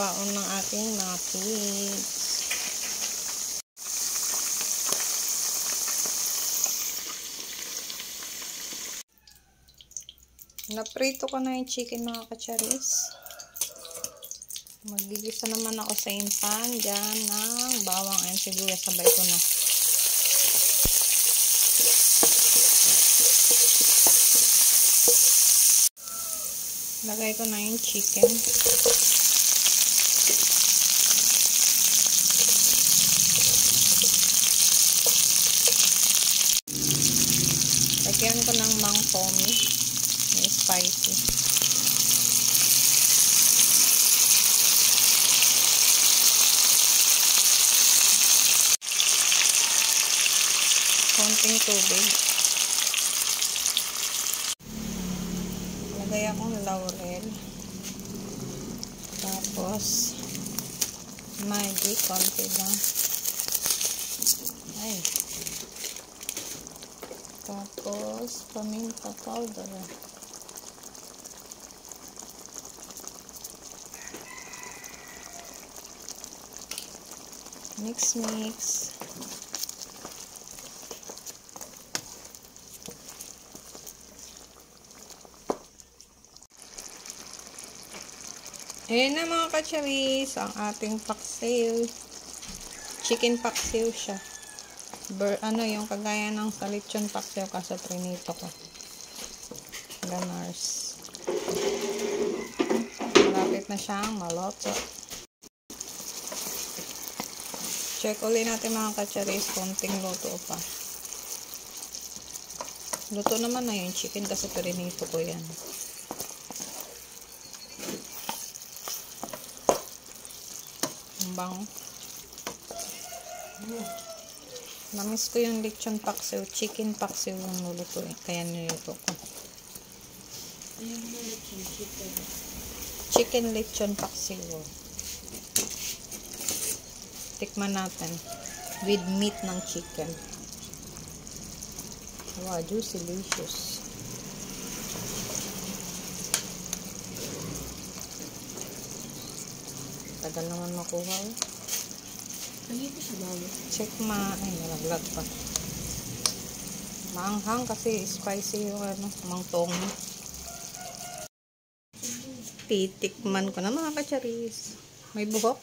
baon ng ating mga kids. Naprito ko na yung chicken mga kacharis. Magigisa naman ako sa impan dyan ng bawang and sibuyas. Sabay ko na. Lagay ko na yung chicken. Lagyan ko ng mang tomi. May spicy. Konting tubig. Lagay akong laurel. Tapos Maggi, konti lang. Ay. Tapos paminta powder. Mix. Ayan na mga kacharis, ang ating paksiw. Chicken paksiw siya. Yung kagaya ng sa lechon paksiw kaso trinito ko. Ganars. Malapit na siyang maloto. Check ulit natin mga kacharis, konting luto pa. Luto naman na yung chicken kasi trinito ko yan. Bango. Namiss ko yung lechon paksiw, chicken paksiw yung lulutuin. Kaya niluto ko. Chicken lechon paksiw. Tikman natin. With meat ng chicken. Wow, juicy, delicious. Tagal naman makuha. Check ay nalaglag pa. Maanghang kasi spicy yung mang tomi. Titikman ko na mga kacharis. May buhok.